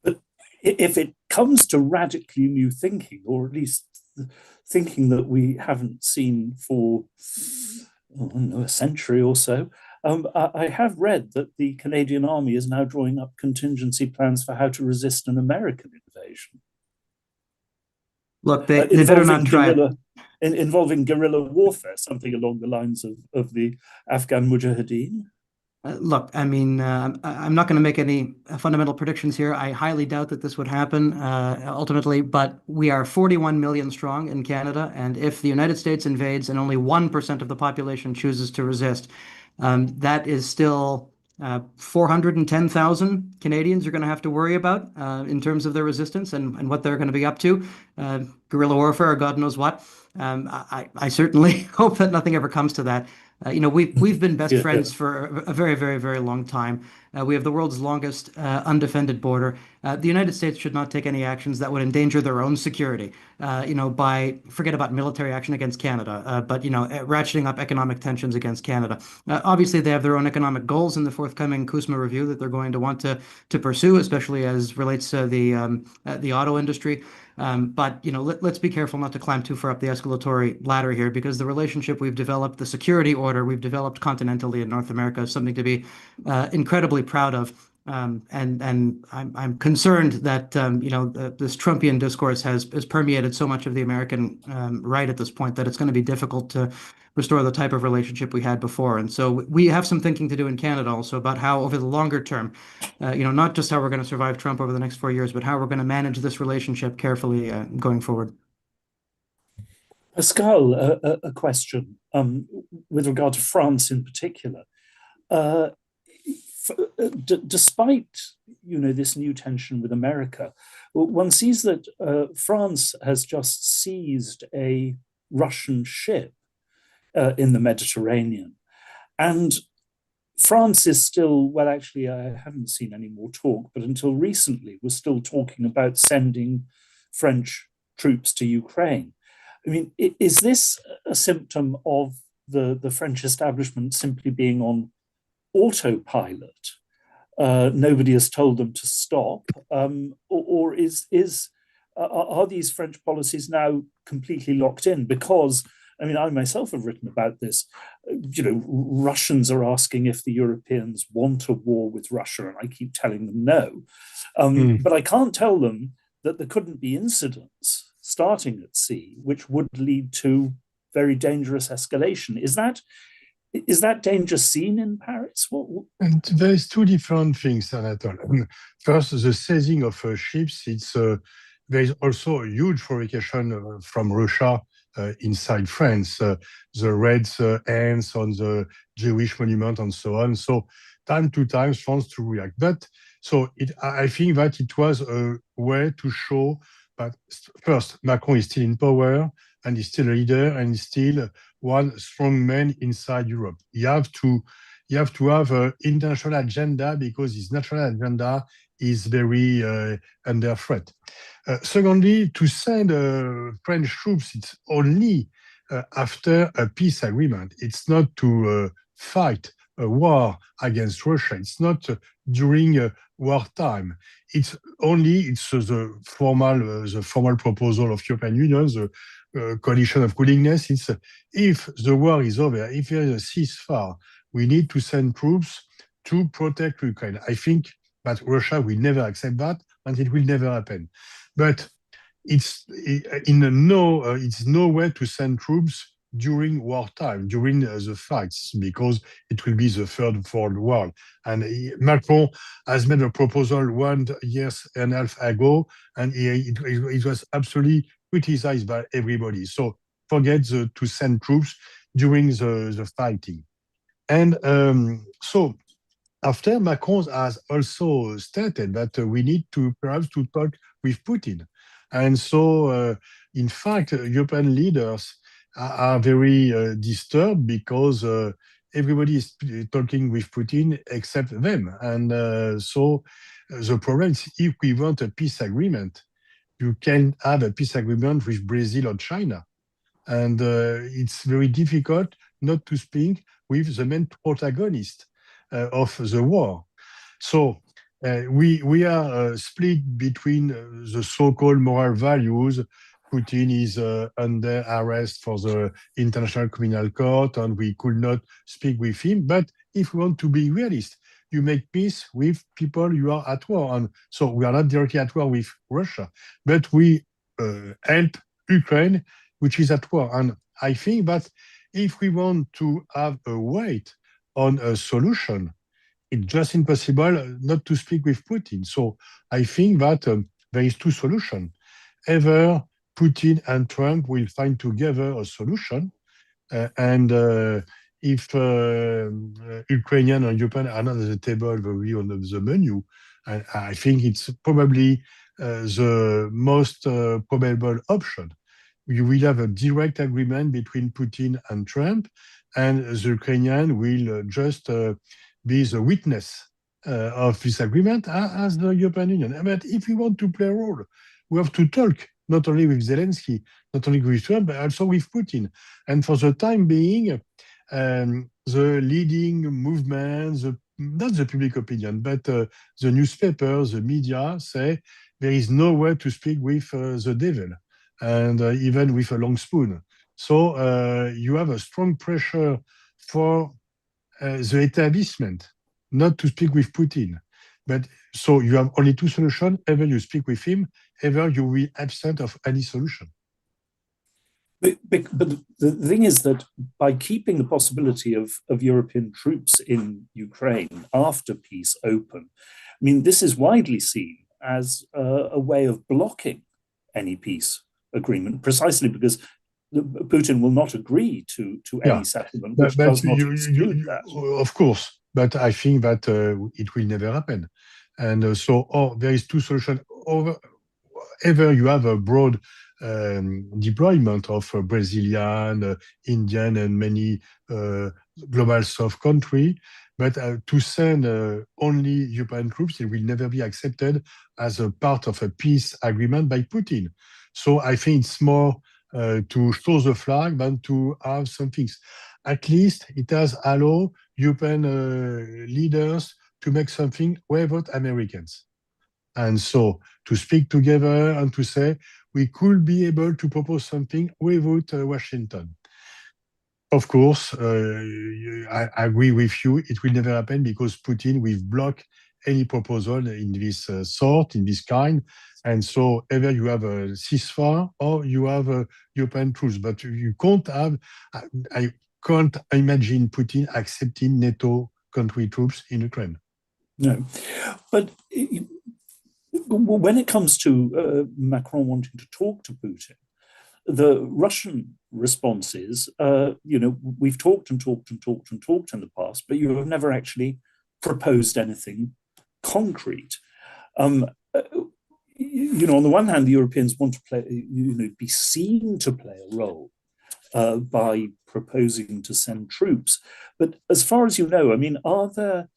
But if it comes to radically new thinking, or at least thinking that we haven't seen for a century or so, I have read that the Canadian Army is now drawing up contingency plans for how to resist an American invasion. Look, they better not try it. Involving guerrilla warfare, something along the lines of the Afghan Mujahideen. Look, I mean, I'm not going to make any fundamental predictions here. I highly doubt that this would happen ultimately, but we are 41 million strong in Canada, and if the United States invades and only 1% of the population chooses to resist, that is still 410,000 Canadians are going to have to worry about in terms of their resistance and what they're going to be up to, guerrilla warfare or God knows what. I certainly hope that nothing ever comes to that. We've been best friends for a very, very, very long time. We have the world's longest undefended border. The United States should not take any actions that would endanger their own security. Forget about military action against Canada, but ratcheting up economic tensions against Canada. Obviously, they have their own economic goals in the forthcoming CUSMA review that they're going to want to pursue, especially as relates to the auto industry. But let's be careful not to climb too far up the escalatory ladder here, because the relationship we've developed, the security order we've developed continentally in North America, is something to be incredibly proud of. And I'm concerned that this Trumpian discourse has permeated so much of the American right at this point that it's going to be difficult to restore the type of relationship we had before. And so we have some thinking to do in Canada also about how, over the longer term, not just how we're going to survive Trump over the next 4 years, but how we're going to manage this relationship carefully going forward. Pascal, a question with regard to France in particular. Despite this new tension with America, one sees that France has just seized a Russian ship in the Mediterranean, and France is still, well, actually, I haven't seen any more talk, but until recently was still talking about sending French troops to Ukraine. I mean, is this a symptom of the French establishment simply being on autopilot? Nobody has told them to stop, or are these French policies now completely locked in? Because I myself have written about this. Russians are asking if the Europeans want a war with Russia, and I keep telling them no. But I can't tell them that there couldn't be incidents starting at sea, which would lead to very dangerous escalation. Is that danger seen in Paris? And there's two different things, Anatol. First, the seizing of ships. There is also a huge provocation from Russia inside France. The Red Ants on the Jewish monument and so on. So time to time, France to react. But I think that it was a way to show that first, Macron is still in power and is still a leader and is still one strong man inside Europe. You have to have an international agenda because his national agenda is very under threat. Secondly, to send French troops, it's only after a peace agreement. It's not to fight a war against Russia. It's not during wartime. It's the formal proposal of European Union, the coalition of willingness. It's if the war is over, if there is a ceasefire, we need to send troops to protect Ukraine. I think that Russia will never accept that, and it will never happen. But it's no way to send troops during wartime, during the fights, because it will be the Third World War. And Macron has made a proposal 1 year and a half ago, and it was absolutely criticized by everybody. So forget to send troops during the fighting. And so after, Macron has also stated that we need to perhaps to talk with Putin. And so, in fact, European leaders are very disturbed because everybody is talking with Putin except them. And so the problem is, if we want a peace agreement, you can have a peace agreement with Brazil or China. And it's very difficult not to speak with the main protagonist of the war. So we are split between the so-called moral values. Putin is under arrest for the International Criminal Court, and we could not speak with him. But if we want to be realist, you make peace with people you are at war on. So we are not directly at war with Russia, but we help Ukraine, which is at war. And I think that if we want to have a weight on a solution, it's just impossible not to speak with Putin. So I think that there is two solutions. Either Putin and Trump will find together a solution, and if Ukrainian or European are not at the table, very on the menu. And I think it's probably the most probable option. You will have a direct agreement between Putin and Trump, and the Ukrainian will just be the witness of this agreement as the European Union. But if we want to play a role, we have to talk not only with Zelensky, not only with Trump, but also with Putin. And for the time being, the leading movement, not the public opinion, but the newspapers, the media say there is no way to speak with the devil, and even with a long spoon. So you have a strong pressure for the establishment not to speak with Putin. But so you have only two solutions: either you speak with him, either you will absent of any solution. But the thing is that by keeping the possibility of European troops in Ukraine after peace open, I mean, this is widely seen as a way of blocking any peace agreement, precisely because Putin will not agree to any settlement, which does not exclude that. Of course, but I think that it will never happen. And so there is two solutions. Either you have a broad deployment of Brazilian, Indian, and many global south countries, but to send only European troops, it will never be accepted as a part of a peace agreement by Putin. So I think it's more to show the flag than to have some things. At least it has allowed European leaders to make something without Americans. And so to speak together and to say we could be able to propose something without Washington. Of course, I agree with you, it will never happen because Putin will block any proposal in this sort, in this kind. And so either you have a ceasefire or you have European troops. But you can't have, I can't imagine Putin accepting NATO country troops in Ukraine. No, but when it comes to Macron wanting to talk to Putin, the Russian response is, we've talked and talked and talked and talked in the past, but you have never actually proposed anything concrete. On the one hand, the Europeans want to play, be seen to play a role by proposing to send troops. But as far as you know, I mean, are there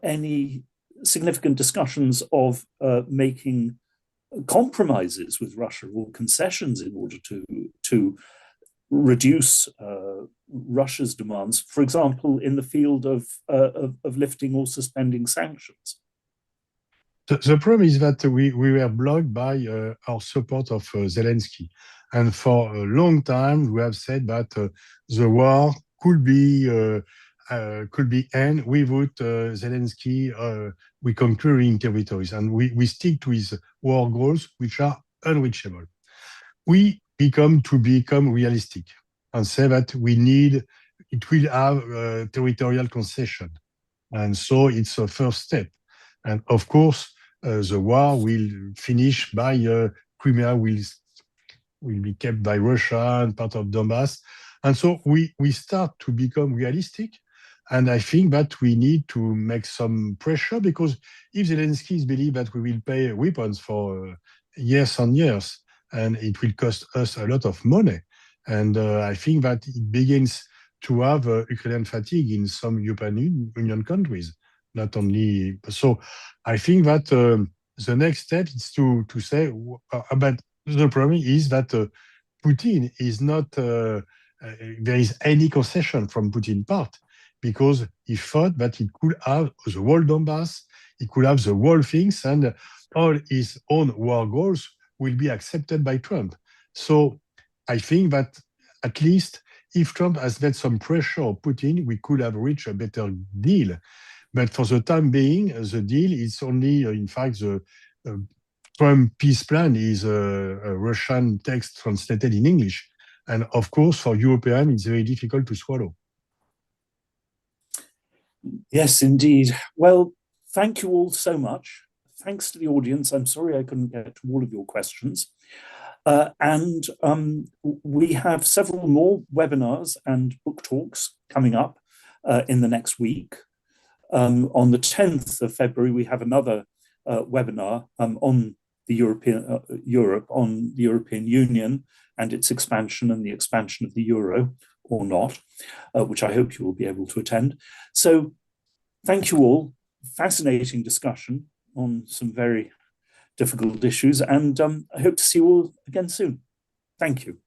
any significant discussions of making compromises with Russia or concessions in order to reduce Russia's demands, for example, in the field of lifting or suspending sanctions? The problem is that we were blocked by our support of Zelensky. And for a long time, we have said that the war could be end without Zelensky reconquering territories. And we stick to his war goals, which are unreachable. We become realistic and say that it will have territorial concession. And so it's a first step. And of course, the war will finish by Crimea will be kept by Russia and part of Donbass. And so we start to become realistic. And I think that we need to make some pressure because if Zelensky believes that we will pay weapons for years and years, and it will cost us a lot of money. And I think that it begins to have Ukrainian fatigue in some European Union countries, not only. So I think that the next step is to say, but the problem is that Putin is not, there is any concession from Putin's part, because he thought that he could have the whole Donbass, he could have the whole things, and all his own war goals will be accepted by Trump. So I think that at least if Trump has made some pressure on Putin, we could have reached a better deal. But for the time being, the deal is only, in fact, the Trump peace plan is a Russian text translated in English. And of course, for Europeans, it's very difficult to swallow. Yes, indeed. Well, thank you all so much. Thanks to the audience. I'm sorry I couldn't get to all of your questions. And we have several more webinars and book talks coming up in the next week. On the 10th of February, we have another webinar on the Europe, on the European Union and its expansion and the expansion of the euro or not, which I hope you will be able to attend. So thank you all. Fascinating discussion on some very difficult issues, and I hope to see you all again soon. Thank you.